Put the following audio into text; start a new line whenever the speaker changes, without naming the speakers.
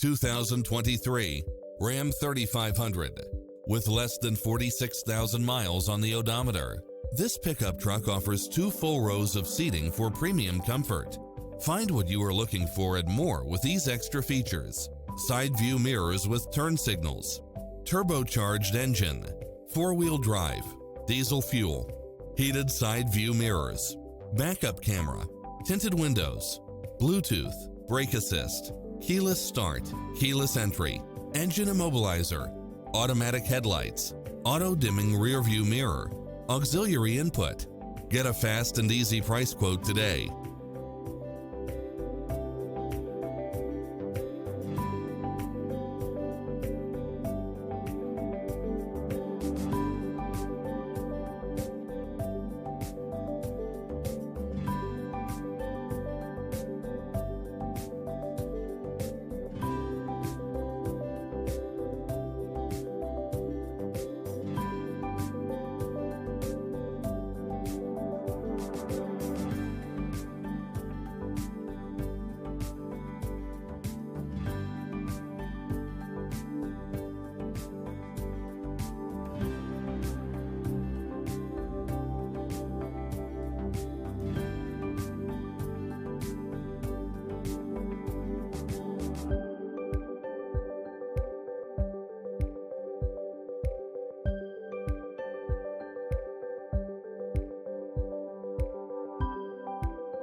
2023 Ram 3500. With less than 46,000 miles on the odometer, this pickup truck offers 2 full rows of seating for premium comfort. Find what you are looking for and more with these extra features: side view mirrors with turn signals, turbocharged engine, 4-wheel drive, diesel fuel, heated side view mirrors, backup camera, tinted windows, Bluetooth, brake assist, keyless start, keyless entry, engine immobilizer, automatic headlights, auto-dimming rear view mirror, auxiliary input. Get a fast and easy price quote today